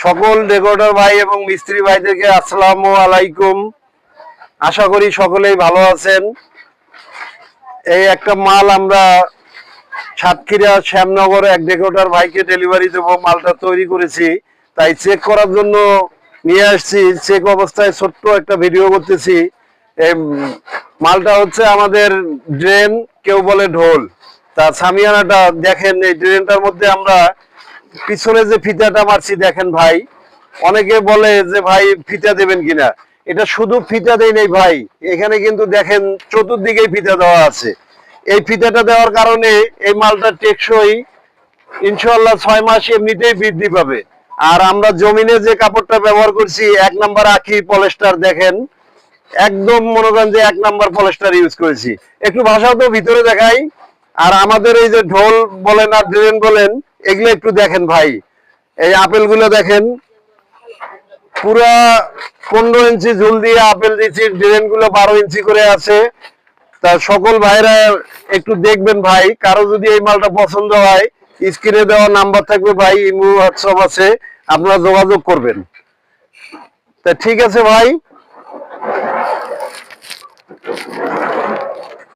সকল ডেকোরেটর ভাই এবং মিস্ত্রি ভাইদেরকে আসসালামু আলাইকুম। আশা করি সকলেই ভালো আছেন। এই একটা মাল আমরা সাতক্ষীরা শ্যামনগর এক ডেকোরেটর ভাইকে ডেলিভারি দেবো। মালটা তৈরি করেছি, তাই চেক করার জন্য নিয়ে আসছি। চেক অবস্থায় ছোট্ট একটা ভিডিও করতেছি। এই মালটা হচ্ছে আমাদের ড্রেন, কেউ বলে ঢোল। তা সামিয়ানাটা দেখেন, এই ড্রেনটার মধ্যে আমরা পিছনে যে ফিতাটা মারছি দেখেন ভাই। অনেকে বলে যে ভাই ফিতা দেবেন কিনা, এটা শুধু ফিতা দেই নাই ভাই, এখানে কিন্তু দেখেন চতুর্দিকেই ফিতা দেওয়া আছে। এই ফিতাটা দেওয়ার কারণে এই মালটা টেকসই, ইনশাআল্লাহ 6 মাস এমনিতেই বৃদ্ধি পাবে। আর আমরা জমিনে যে কাপড়টা ব্যবহার করছি 1 নাম্বার আখি পলিস্টার, দেখেন একদম মনে করেন যে 1 নাম্বার পলিস্টার ইউজ করেছি। একটু ভাষাও তো ভিতরে দেখাই। আর আমাদের এই যে ঢোল বলেন আর ড্রেন বলেন, এগুলো একটু দেখেন ভাই। এই আপেল গুলো দেখেন, পুরা 15 ইঞ্চি ঝুল দিয়ে আপেল দিচ্ছি। ড্রেন গুলো 12 ইঞ্চি করে আছে। তা সকল ভাইরা একটু দেখবেন ভাই। কারো যদি এই মালটা পছন্দ হয়, স্ক্রিনে দেওয়া নাম্বার থাকবে ভাই, ইমো হোয়াটসঅ্যাপ আছে, আপনারা যোগাযোগ করবেন। তা ঠিক আছে ভাই।